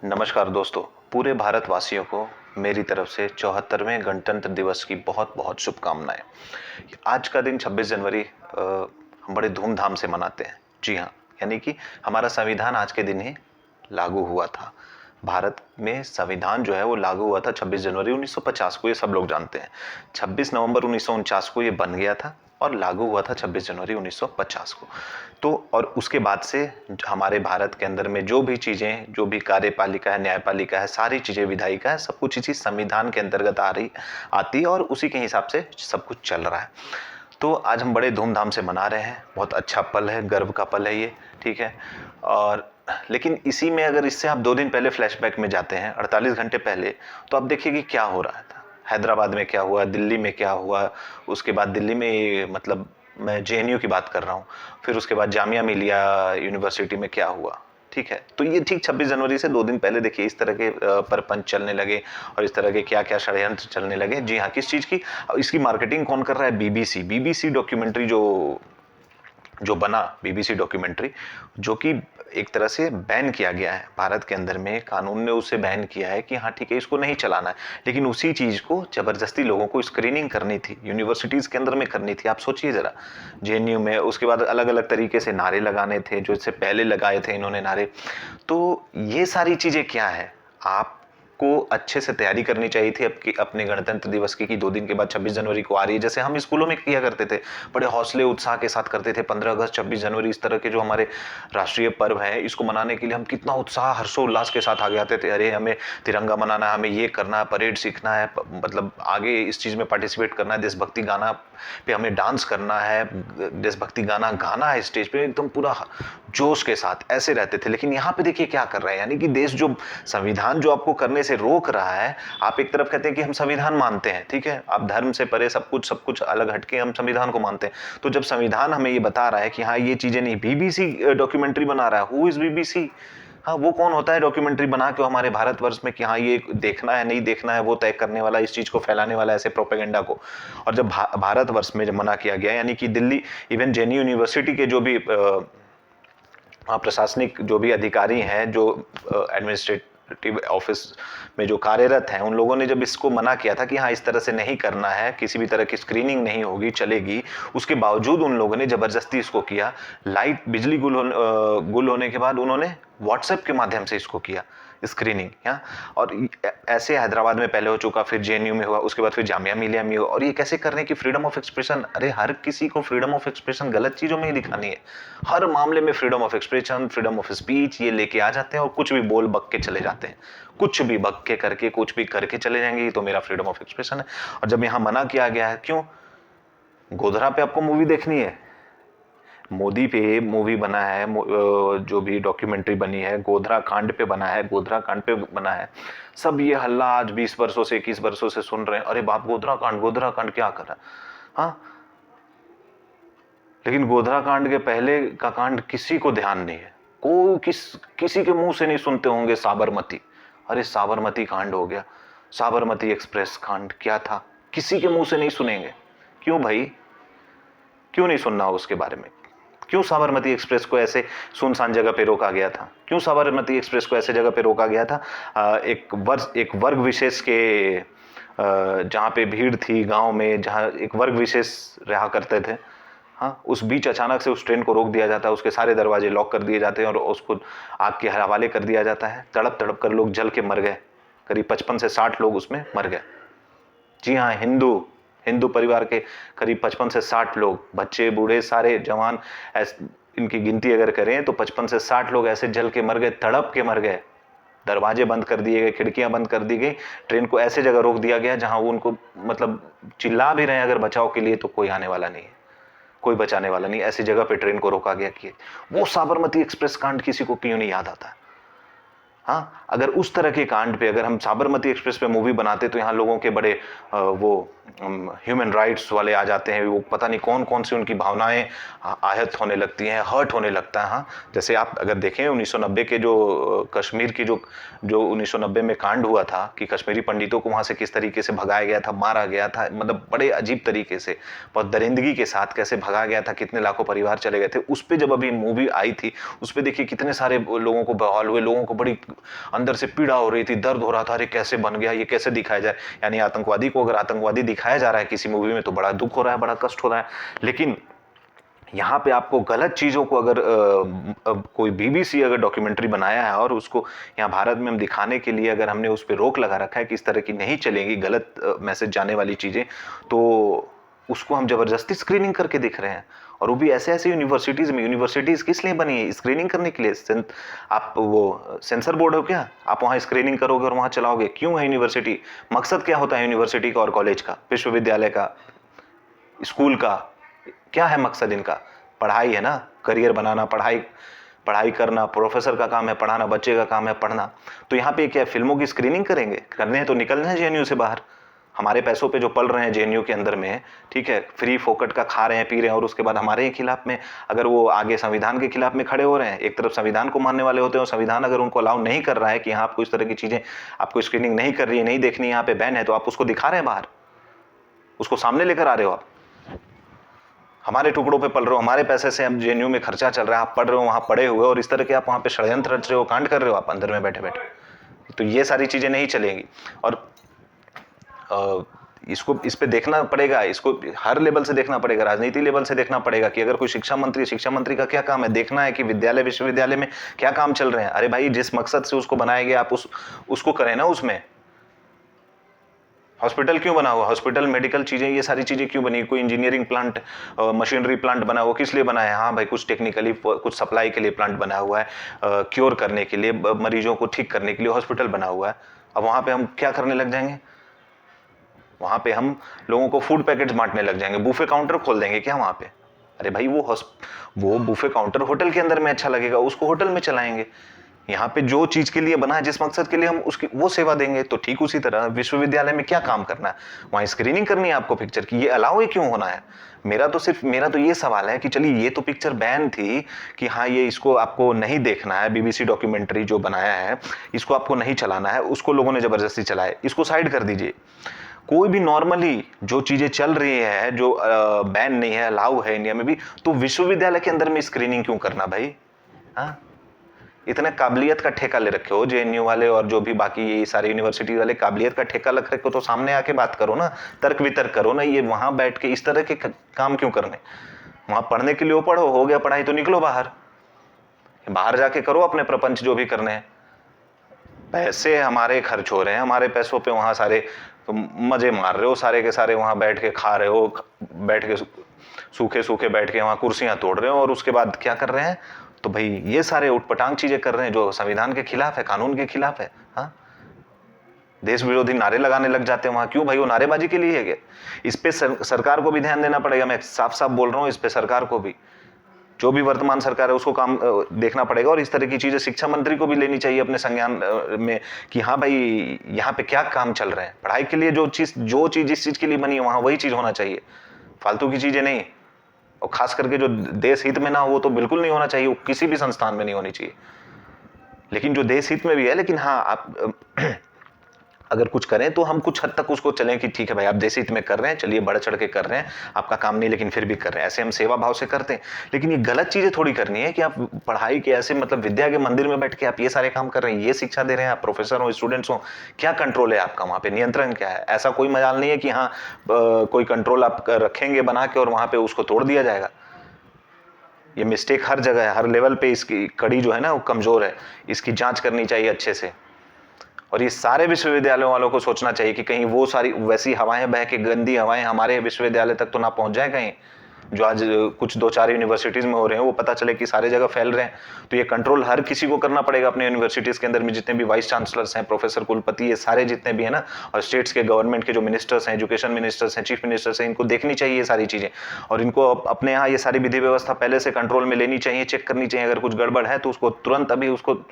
नमस्कार दोस्तों, पूरे भारतवासियों को मेरी तरफ से 74वें गणतंत्र दिवस की बहुत बहुत शुभकामनाएं। आज का दिन 26 जनवरी हम बड़े धूमधाम से मनाते हैं। जी हाँ, यानी कि हमारा संविधान आज के दिन ही लागू हुआ था। भारत में संविधान जो है वो लागू हुआ था 26 जनवरी 1950 को, ये सब लोग जानते हैं। 26 नवंबर 1949 को ये बन गया था और लागू हुआ था 26 जनवरी 1950 को। तो और उसके बाद से हमारे भारत के अंदर में जो भी चीज़ें, जो भी कार्यपालिका है, न्यायपालिका है, सारी चीज़ें, विधायिका है, सब कुछ इसी संविधान के अंतर्गत आती है और उसी के हिसाब से सब कुछ चल रहा है। तो आज हम बड़े धूमधाम से मना रहे हैं। बहुत अच्छा पल है, गर्व का पल है ये, ठीक है। और लेकिन इसी में अगर इससे आप 2 दिन पहले फ्लैशबैक में जाते हैं, 48 घंटे पहले, तो आप देखिए कि क्या हो रहा था। हैदराबाद में क्या हुआ, दिल्ली में क्या हुआ, उसके बाद दिल्ली में मतलब मैं जेएनयू की बात कर रहा हूँ, फिर उसके बाद जामिया मिलिया यूनिवर्सिटी में क्या हुआ, ठीक है। तो ये ठीक 26 जनवरी से 2 दिन पहले देखिए इस तरह के परपंच चलने लगे और इस तरह के क्या क्या षड्यंत्र चलने लगे। जी हाँ, किस चीज़ की? इसकी मार्केटिंग कौन कर रहा है? बीबीसी डॉक्यूमेंट्री जो बना, बीबीसी डॉक्यूमेंट्री, जो कि एक तरह से बैन किया गया है भारत के अंदर में। कानून ने उसे बैन किया है कि हाँ ठीक है, इसको नहीं चलाना है, लेकिन उसी चीज़ को जबरदस्ती लोगों को स्क्रीनिंग करनी थी, यूनिवर्सिटीज़ के अंदर में करनी थी। आप सोचिए ज़रा, जेएनयू में उसके बाद अलग अलग तरीके से नारे लगाने थे, जो इससे पहले लगाए थे इन्होंने नारे। तो ये सारी चीज़ें क्या है, आप को अच्छे से तैयारी करनी चाहिए थी अपने गणतंत्र दिवस की, कि 2 दिन के बाद 26 जनवरी को आ रही है। जैसे हम स्कूलों में किया करते थे, बड़े हौसले उत्साह के साथ करते थे। 15 अगस्त, 26 जनवरी, इस तरह के जो हमारे राष्ट्रीय पर्व है, इसको मनाने के लिए हम कितना उत्साह, हर्षोल्लास के साथ आगे आते थे। अरे हमें तिरंगा मनाना है, हमें ये करना है, परेड सीखना है, मतलब आगे इस चीज़ में पार्टिसिपेट करना है, देशभक्ति गाना पे हमें डांस करना है, देशभक्ति गाना गाना है स्टेज पे, एकदम पूरा जोश के साथ ऐसे रहते थे। लेकिन यहाँ पे देखिए क्या कर रहे हैं, यानी कि देश जो संविधान जो आपको करने से रोक रहा है, आप एक तरफ कहते हैं कि हम संविधान मानते हैं, ठीक है, आप धर्म से परे सब कुछ अलग हटके हम संविधान को मानते हैं। तो जब संविधान हमें ये बता रहा है कि हाँ ये चीजें नहीं, बीबीसी डॉक्यूमेंट्री बना रहा है। Who is BBC? हाँ, वो कौन होता है डॉक्यूमेंट्री बना के हमारे भारतवर्ष में कि हाँ ये देखना है नहीं देखना है, वो तय करने वाला, इस चीज को फैलाने वाला, ऐसे प्रोपेगेंडा को। और जब भारतवर्ष में जब मना किया गया, यानी कि दिल्ली, इवन जेएनयू यूनिवर्सिटी के जो भी प्रशासनिक जो भी अधिकारी हैं, जो एडमिनिस्ट्रेटिव ऑफिस में जो कार्यरत हैं, उन लोगों ने जब इसको मना किया था कि हाँ इस तरह से नहीं करना है, किसी भी तरह की स्क्रीनिंग नहीं होगी, चलेगी, उसके बावजूद उन लोगों ने जबरदस्ती इसको किया। लाइट बिजली गुल होने के बाद उन्होंने व्हाट्सएप के माध्यम से इसको किया स्क्रीनिंग। और ऐसे हैदराबाद में पहले हो चुका, फिर जेएनयू में हुआ, उसके बाद फिर जामिया मिलिया में हुआ। और ये कैसे कर रहे हैं कि फ्रीडम ऑफ एक्सप्रेशन, अरे हर किसी को फ्रीडम ऑफ एक्सप्रेशन गलत चीजों में ही दिखानी है। हर मामले में freedom of expression, freedom of speech ये लेके आ जाते हैं और कुछ भी बोल बक के चले जाते हैं, कुछ भी बक के करके कुछ भी करके चले जाएंगे, ये तो मेरा फ्रीडम ऑफ एक्सप्रेशन है। और जब यहाँ मना किया गया है, क्यों? गोधरा पे आपको मूवी देखनी है, मोदी पे मूवी बना है, जो भी डॉक्यूमेंट्री बनी है गोधरा कांड पे बना है, गोधरा कांड पे बना है। सब ये हल्ला आज 20 वर्षों से, 21 वर्षों से सुन रहे हैं, अरे बाप गोधरा कांड क्या कर रहा है। हाँ, लेकिन गोधरा कांड के पहले का कांड किसी को ध्यान नहीं है। किसी के मुंह से नहीं सुनते होंगे साबरमती। अरे साबरमती कांड हो गया, साबरमती एक्सप्रेस कांड क्या था, किसी के मुंह से नहीं सुनेंगे। क्यों भाई, क्यों नहीं सुनना हो उसके बारे में? क्यों साबरमती एक्सप्रेस को ऐसे सुनसान जगह पे रोका गया था? क्यों साबरमती एक्सप्रेस को ऐसे जगह पे रोका गया था? एक वर्ग विशेष के जहाँ पे भीड़ थी गांव में, जहाँ एक वर्ग विशेष रहा करते थे, हाँ, उस बीच अचानक से उस ट्रेन को रोक दिया जाता है, उसके सारे दरवाजे लॉक कर दिए जाते हैं और उसको आग के हवाले कर दिया जाता है। तड़प तड़प कर लोग जल के मर गए, करीब 55 से 60 लोग उसमें मर गए। जी हाँ, हिंदू परिवार के करीब 55 से 60 लोग, बच्चे बूढ़े सारे जवान, इनकी गिनती अगर करें तो 55 से 60 लोग ऐसे जल के मर गए, तड़प के मर गए। दरवाजे बंद कर दिए गए, खिड़कियां बंद कर दी गई, ट्रेन को ऐसे जगह रोक दिया गया जहां वो उनको मतलब चिल्ला भी रहे हैं अगर बचाव के लिए, तो कोई आने वाला नहीं है, कोई बचाने वाला नहीं। ऐसी जगह पे ट्रेन को रोका गया कि वो साबरमती एक्सप्रेस कांड किसी को क्यों नहीं याद आता है? हाँ, अगर उस तरह के कांड पे अगर हम साबरमती एक्सप्रेस पे मूवी बनाते तो यहाँ लोगों के बड़े वो ह्यूमन राइट्स वाले आ जाते हैं, वो पता नहीं कौन कौन सी उनकी भावनाएं आहत होने लगती हैं, हर्ट होने लगता है। हाँ, जैसे आप अगर देखें 1990 के जो कश्मीर की जो 1990 में कांड हुआ था कि कश्मीरी पंडितों को वहाँ से किस तरीके से भगाया गया था, मारा गया था, मतलब बड़े अजीब तरीके से, बहुत दरिंदगी के साथ कैसे भगाया गया था, कितने लाखों परिवार चले गए थे। उस पर जब अभी मूवी आई थी, उस पर देखिए कितने सारे लोगों को बवाल हुए, लोगों को बड़ी अंदर से पीड़ा हो रही थी, दर्द हो रहा था, अरे कैसे बन गया, ये कैसे दिखाया जाए। यानी आतंकवादी को अगर आतंकवादी दिखाया जा रहा है किसी मूवी में तो बड़ा दुख हो रहा है, बड़ा कष्ट हो रहा है। लेकिन यहाँ पे आपको गलत चीज़ों को अगर कोई बीबीसी अगर डॉक्यूमेंट्री बनाया है और उसको यहाँ भारत में हम दिखाने के लिए अगर हमने उस पर रोक लगा रखा है कि इस तरह की नहीं चलेंगी गलत मैसेज जाने वाली चीज़ें, तो उसको हम जबरदस्ती स्क्रीनिंग करके दिख रहे हैं। और वो भी ऐसे ऐसे यूनिवर्सिटीज़ में। यूनिवर्सिटीज़ किस लिए बनी है? स्क्रीनिंग करने के लिए। आप वो सेंसर बोर्ड हो क्या? आप वहाँ स्क्रीनिंग करोगे और वहाँ चलाओगे? क्यों है यूनिवर्सिटी? मकसद क्या होता है यूनिवर्सिटी का और कॉलेज का, विश्वविद्यालय का, स्कूल का? क्या है मकसद इनका? पढ़ाई है ना, करियर बनाना, पढ़ाई करना। प्रोफेसर का काम है पढ़ाना, बच्चे का काम है पढ़ना। तो यहाँ पे क्या फिल्मों की स्क्रीनिंग करेंगे? करने हैं तो निकलना है जेएनयू से बाहर। हमारे पैसों पे जो पल रहे हैं जेएनयू के अंदर में, ठीक है, फ्री फोकट का खा रहे हैं, पी रहे हैं, और उसके बाद हमारे ही खिलाफ में अगर वो आगे संविधान के खिलाफ में खड़े हो रहे हैं। एक तरफ संविधान को मानने वाले होते हैं और संविधान अगर उनको अलाउ नहीं कर रहा है कि हाँ आपको इस तरह की चीजें, आपको स्क्रीनिंग नहीं कर रही है, नहीं देखनी, यहाँ पे बैन है, तो आप उसको दिखा रहे हैं बाहर, उसको सामने लेकर आ रहे हो। आप हमारे टुकड़ों पे पल रहे हो, हमारे पैसे से अब जेएनयू में खर्चा चल रहा है, आप पढ़ रहे हो वहाँ पढ़े हुए, और इस तरह के आप वहाँ पे षड्यंत्र रच रहे हो, कांड कर रहे हो आप अंदर में बैठे बैठे। तो ये सारी चीज़ें नहीं चलेंगी। और इसको इस पे देखना पड़ेगा, इसको हर लेवल से देखना पड़ेगा, राजनीति लेवल से देखना पड़ेगा कि अगर कोई शिक्षा मंत्री का क्या काम है? देखना है कि विद्यालय विश्वविद्यालय में क्या काम चल रहे हैं। अरे भाई, जिस मकसद से उसको बनाया गया आप उसको करें ना। उसमें हॉस्पिटल क्यों बना हुआ? हॉस्पिटल, मेडिकल चीज़ें, ये सारी चीज़ें क्यों बनी? कोई इंजीनियरिंग प्लांट, मशीनरी प्लांट बना हुआ किस लिए बना है? हाँ भाई, कुछ टेक्निकली कुछ सप्लाई के लिए प्लांट बना हुआ है, क्योर करने के लिए, मरीजों को ठीक करने के लिए हॉस्पिटल बना हुआ है। अब वहाँ पे हम क्या करने लग जाएंगे? वहाँ पे हम लोगों को फूड पैकेट्स बांटने लग जाएंगे, बूफे काउंटर खोल देंगे क्या वहाँ पे? अरे भाई, वो बूफे काउंटर होटल के अंदर में अच्छा लगेगा, उसको होटल में चलाएंगे। यहाँ पे जो चीज के लिए बना है, जिस मकसद के लिए, हम उसकी वो सेवा देंगे। तो ठीक उसी तरह विश्वविद्यालय में क्या काम करना है? वहाँ स्क्रीनिंग करनी है आपको पिक्चर की। ये अलाउ ही क्यों होना है? मेरा तो ये सवाल है कि चलिए ये तो पिक्चर बैन थी कि हाँ ये इसको आपको नहीं देखना है, बीबीसी डॉक्यूमेंट्री जो बनाया है इसको आपको नहीं चलाना है, उसको लोगों ने जबरदस्ती चलाया, इसको साइड कर दीजिए। कोई भी नॉर्मली जो चीजें चल रही है, जो बैन नहीं है, अलाउ है इंडिया में भी, तो विश्वविद्यालय के अंदर में स्क्रीनिंग क्यों करना भाई? हाँ, इतने काबिलियत का ठेका ले रखे हो जेएनयू वाले और जो भी बाकी ये सारे यूनिवर्सिटी वाले, काबिलियत का ठेका रख रखे हो, तो सामने आके बात करो ना, तर्क वितर्क करो ना। ये वहां बैठ के इस तरह के काम क्यों करने? वहां पढ़ने के लिए पढ़ो, हो गया पढ़ाई तो निकलो बाहर, बाहर जाके करो अपने प्रपंच जो भी करने हैं। पैसे हमारे खर्च हो रहे हैं, हमारे पैसों पे वहां सारे तो मजे मार रहे हो, सारे के सारे वहां बैठ के खा रहे हो, बैठ के सूखे सूखे बैठ के वहां कुर्सियां तोड़ रहे हो, और उसके बाद क्या कर रहे हैं? तो भाई ये सारे उटपटांग चीजें कर रहे हैं जो संविधान के खिलाफ है, कानून के खिलाफ है। हाँ, देश विरोधी नारे लगाने लग जाते हैं वहां। क्यों भाई? वो नारेबाजी के लिए है क्या? इस पे सरकार को भी ध्यान देना पड़ेगा। मैं साफ साफ बोल रहा हूँ, इस पे सरकार को भी, जो भी वर्तमान सरकार है उसको काम देखना पड़ेगा। और इस तरह की चीजें शिक्षा मंत्री को भी लेनी चाहिए अपने संज्ञान में कि हाँ भाई यहाँ पे क्या काम चल रहे हैं। पढ़ाई के लिए जो चीज जिस चीज के लिए बनी है वहां वही चीज होना चाहिए, फालतू की चीजें नहीं। और खास करके जो देश हित में ना हो वो तो बिल्कुल नहीं होना चाहिए, वो किसी भी संस्थान में नहीं होनी चाहिए। लेकिन जो देश हित में भी है, लेकिन हाँ आप अगर कुछ करें तो हम कुछ हद तक उसको चलें कि ठीक है भाई आप देश हित में कर रहे हैं, चलिए बढ़ चढ़ के कर रहे हैं, आपका काम नहीं लेकिन फिर भी कर रहे हैं, ऐसे हम सेवा भाव से करते हैं। लेकिन ये गलत चीजें थोड़ी करनी है कि आप पढ़ाई के ऐसे मतलब विद्या के मंदिर में बैठ के आप ये सारे काम कर रहे हैं, ये शिक्षा दे रहे हैं, आप प्रोफेसर हो, स्टूडेंट्स हो, क्या कंट्रोल है आपका वहाँ पे? नियंत्रण क्या है? ऐसा कोई मजाल नहीं है कि हाँ कोई कंट्रोल आप रखेंगे बना के और वहाँ पे उसको तोड़ दिया जाएगा। ये मिस्टेक हर जगह है, हर लेवल पे इसकी कड़ी जो है ना वो कमजोर है, इसकी जांच करनी चाहिए अच्छे से। और ये सारे विश्वविद्यालयों वालों को सोचना चाहिए कि कहीं वो सारी वैसी हवाएं बह के, गंदी हवाएं हमारे विश्वविद्यालय तक तो ना पहुंच जाए कहीं, जो आज कुछ 2-4 यूनिवर्सिटीज में हो रहे हैं, वो पता चले कि सारे जगह फैल रहे हैं। तो ये कंट्रोल हर किसी को करना पड़ेगा अपने यूनिवर्सिटीज के अंदर में, जितने भी वाइस चांसलर्स हैं, प्रोफेसर, कुलपति, ये सारे जितने भी है ना, और स्टेट्स के गवर्नमेंट के जो मिनिस्टर्स हैं, एजुकेशन मिनिस्टर्स हैं, चीफ मिनिस्टर्स हैं, इनको देखनी चाहिए ये सारी चीजें। और इनको अपने यहाँ ये सारी विधि व्यवस्था पहले से कंट्रोल में लेनी चाहिए, चेक करनी चाहिए। अगर कुछ गड़बड़ है तो उसको तुरंत, अभी उसको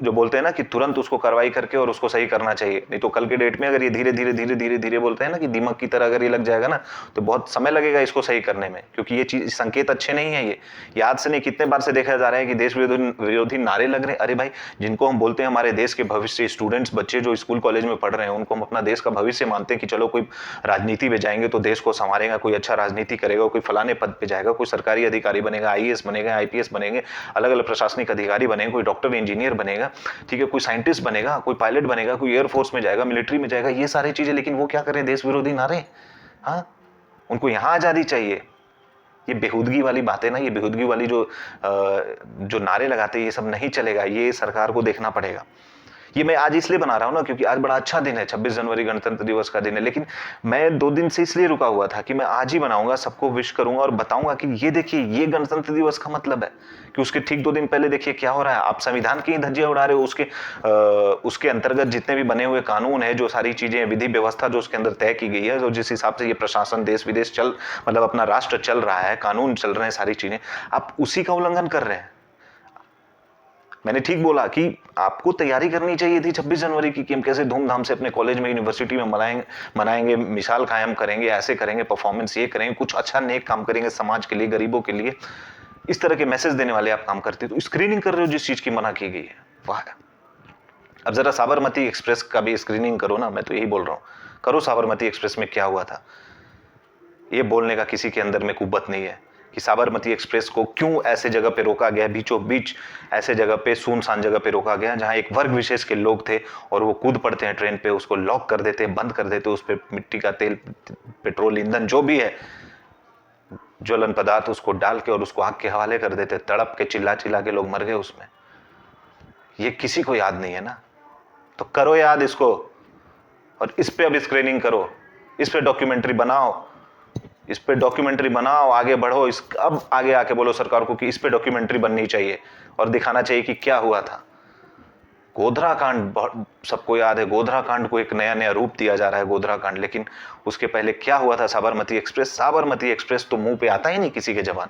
जो बोलते हैं ना कि तुरंत उसको कार्रवाई करके और उसको सही करना चाहिए। नहीं तो कल के डेट में अगर ये धीरे धीरे धीरे धीरे धीरे बोलते हैं ना कि दीमक की तरह अगर ये लग जाएगा ना, तो बहुत समय लगेगा इसको सही करने में, क्योंकि ये चीज संकेत अच्छे नहीं है। ये याद से नहीं, कितने बार से देखा जा रहा है कि देश विरोधी नारे लग रहे हैं। अरे भाई, जिनको हम बोलते हैं हमारे देश के भविष्य, स्टूडेंट्स, बच्चे जो स्कूल कॉलेज में पढ़ रहे हैं, उनको हम अपना देश का भविष्य मानते हैं कि चलो कोई राजनीति में जाएंगे तो देश को संवारेगा, कोई अच्छा राजनीति करेगा, कोई फलाने पद पे जाएगा, कोई सरकारी अधिकारी बनेगा, आईएएस बनेगा, आईपीएस बनेंगे, अलग अलग प्रशासनिक अधिकारी बनेंगे, कोई डॉक्टर इंजीनियर बनेंगे। बनेगा, ठीक है, कोई साइंटिस्ट बनेगा, कोई पायलट बनेगा, कोई एयरफोर्स में जाएगा, मिलिट्री में जाएगा, ये सारी चीजें, लेकिन वो क्या करें, देश विरोधी नारे। हाँ, उनको यहाँ आजादी चाहिए। ये बेहूदगी वाली बातें ना, ये बेहूदगी वाली जो नारे लगाते हैं, ये सब नहीं चलेगा, ये सरकार को देखना पड़ेगा। ये मैं आज इसलिए बना रहा हूं ना क्योंकि आज बड़ा अच्छा दिन है, 26 जनवरी गणतंत्र दिवस का दिन है, लेकिन मैं 2 दिन से इसलिए रुका हुआ था कि मैं आज ही बनाऊंगा, सबको विश करूंगा और बताऊंगा कि ये देखिए, ये गणतंत्र दिवस का मतलब है कि उसके ठीक 2 दिन पहले देखिए क्या हो रहा है। आप संविधान की ही धज्जियां उड़ा रहे हो, उसके अंतर्गत जितने भी बने हुए कानून है, जो सारी चीजें, विधि व्यवस्था जो उसके अंदर तय की गई है, जो जिस हिसाब से ये प्रशासन देश विदेश मतलब अपना राष्ट्र चल रहा है, कानून चल रहे हैं, सारी चीजें, आप उसी का उल्लंघन कर रहे हैं। मैंने ठीक बोला कि आपको तैयारी करनी चाहिए थी 26 जनवरी की कि हम कैसे धूमधाम से अपने कॉलेज में, यूनिवर्सिटी में मनाएंगे, मिसाल कायम करेंगे, ऐसे करेंगे, परफॉर्मेंस ये करेंगे, कुछ अच्छा नेक काम करेंगे समाज के लिए, गरीबों के लिए। इस तरह के मैसेज देने वाले आप काम करते, तो स्क्रीनिंग कर रहे हो जिस चीज की मना की गई है, वाह। अब जरा साबरमती एक्सप्रेस का भी स्क्रीनिंग करो ना, मैं तो यही बोल रहा हूं, करो साबरमती एक्सप्रेस में क्या हुआ था। ये बोलने का किसी के अंदर में कुव्वत नहीं है कि साबरमती एक्सप्रेस को क्यों ऐसे जगह पे रोका गया, बीचों बीच ऐसे जगह पे, सुनसान जगह पे रोका गया जहां एक वर्ग विशेष के लोग थे और वो कूद पड़ते हैं ट्रेन पे, उसको लॉक कर देते हैं, बंद कर देते हैं, उस पर मिट्टी का तेल, पेट्रोल, ईंधन जो भी है, ज्वलन पदार्थ, उसको डाल के और उसको आग के हवाले कर देते, तड़प के चिल्ला चिल्ला के लोग मर गए उसमें। ये किसी को याद नहीं है ना, तो करो याद इसको और इस पे अब स्क्रीनिंग करो, इस पे डॉक्यूमेंट्री बनाओ, इस पे डॉक्यूमेंट्री बनाओ, आगे बढ़ो। अब आगे आके बोलो सरकार को कि इस पे डॉक्यूमेंट्री बननी चाहिए और दिखाना चाहिए कि क्या हुआ था। गोधरा कांड सबको याद है, गोधरा कांड को एक नया नया रूप दिया जा रहा है, गोधरा कांड, लेकिन उसके पहले क्या हुआ था, साबरमती एक्सप्रेस। साबरमती एक्सप्रेस तो मुंह पे आता ही नहीं किसी के जबान।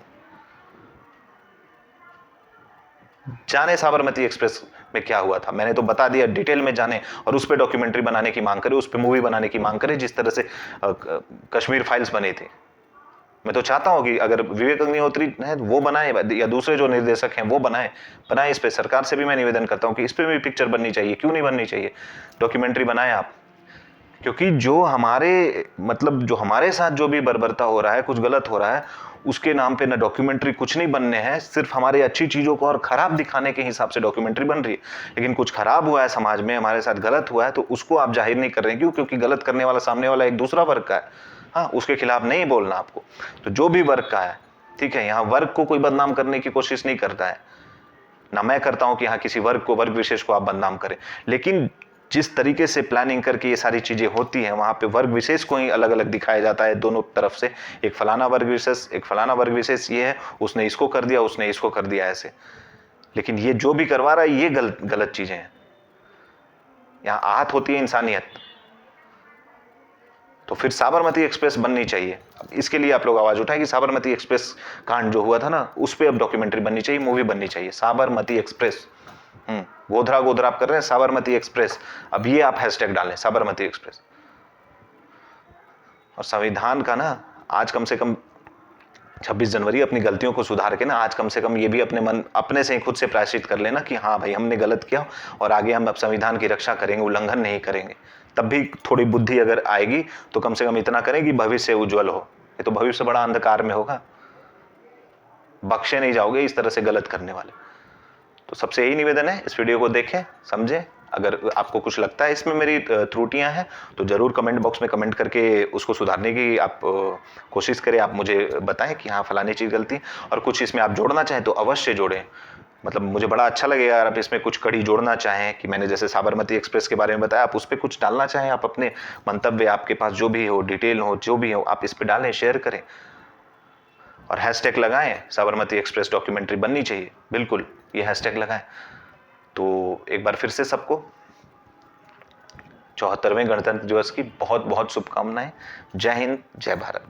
जाने साबरमती एक्सप्रेस में क्या हुआ था, मैंने तो बता दिया, डिटेल में जाने और उस पर डॉक्यूमेंट्री बनाने की मांग करें, उस पर मूवी बनाने की मांग करें, जिस तरह से कश्मीर फाइल्स बनी थी। मैं तो चाहता हूं कि अगर विवेक अग्निहोत्री है वो बनाए या दूसरे जो निर्देशक हैं वो बनाए इस पे। सरकार से भी मैं निवेदन करता हूं कि इस पे भी पिक्चर बननी चाहिए, क्यों नहीं बननी चाहिए, डॉक्यूमेंट्री बनाएं आप। क्योंकि जो हमारे साथ जो भी बर्बरता हो रहा है, कुछ गलत हो रहा है, उसके नाम पे ना डॉक्यूमेंट्री कुछ नहीं बनने हैं, सिर्फ हमारे अच्छी चीजों को और खराब दिखाने के हिसाब से डॉक्यूमेंट्री बन रही है। लेकिन कुछ खराब हुआ है समाज में, हमारे साथ गलत हुआ है, तो उसको आप जाहिर नहीं कर रहे हैं। क्यों? क्योंकि गलत करने वाला सामने वाला एक दूसरा वर्ग का है, हाँ, उसके खिलाफ नहीं बोलना आपको। तो जो भी वर्ग का है, ठीक है, यहाँ वर्ग को कोई बदनाम करने की कोशिश नहीं करता है, ना मैं करता हूं कि यहाँ किसी वर्ग को, वर्ग विशेष को आप बदनाम करें। लेकिन जिस तरीके से प्लानिंग करके ये सारी चीजें होती हैं, वहां पे वर्ग विशेष को ही अलग अलग दिखाया जाता है दोनों तरफ से, एक फलाना वर्ग विशेष, एक फलाना वर्ग विशेष, ये है, उसने इसको कर दिया, उसने इसको कर दिया, ऐसे। लेकिन ये जो भी करवा रहा है, ये गलत चीजें हैं। यहाँ आहत होती है इंसानियत। तो फिर साबरमती एक्सप्रेस बननी चाहिए। अब इसके लिए आप लोग आवाज उठाएं कि साबरमती एक्सप्रेस कांड जो हुआ था ना, उस पर अब डॉक्यूमेंट्री बननी चाहिए, मूवी बननी चाहिए, साबरमती एक्सप्रेस। गोधरा गोधरा आप कर रहे हैं, साबरमती एक्सप्रेस, अब ये आप हैशटैग डालें, साबरमती एक्सप्रेस। और संविधान का ना, आज कम से कम 26 जनवरी अपनी गलतियों को सुधार के ना, आज कम से कम ये भी अपने से ही खुद से प्रायश्चित कर लेना कि हाँ भाई, हमने गलत किया और आगे हम अब संविधान की रक्षा करेंगे, उल्लंघन नहीं करेंगे। तब भी थोड़ी बुद्धि अगर आएगी तो कम से कम इतना करें कि भविष्य उज्जवल हो। ये तो भविष्य बड़ा अंधकार में होगा, बख्शे नहीं जाओगे इस तरह से गलत करने वाले। तो सबसे यही निवेदन है, इस वीडियो को देखें, समझें। अगर आपको कुछ लगता है इसमें मेरी त्रुटियां हैं तो जरूर कमेंट बॉक्स में कमेंट करके उसको सुधारने की आप कोशिश करें, आप मुझे बताएं कि हाँ फलानी चीज़ गलती। और कुछ इसमें आप जोड़ना चाहें तो अवश्य जोड़ें, मतलब मुझे बड़ा अच्छा लगेगा अगर आप इसमें कुछ कड़ी जोड़ना चाहें कि मैंने जैसे साबरमती एक्सप्रेस के बारे में बताया, आप उस पर कुछ डालना चाहें, आप अपने मंतव्य, आपके पास जो भी हो, डिटेल हो, जो भी हो, आप इस पर डालें, शेयर करें और हैशटैग लगाएं, साबरमती एक्सप्रेस डॉक्यूमेंट्री बननी चाहिए, बिल्कुल ये हैशटैग लगाएं। तो एक बार फिर से सबको 74वें गणतंत्र दिवस की बहुत बहुत शुभकामनाएं। जय हिंद, जय भारत।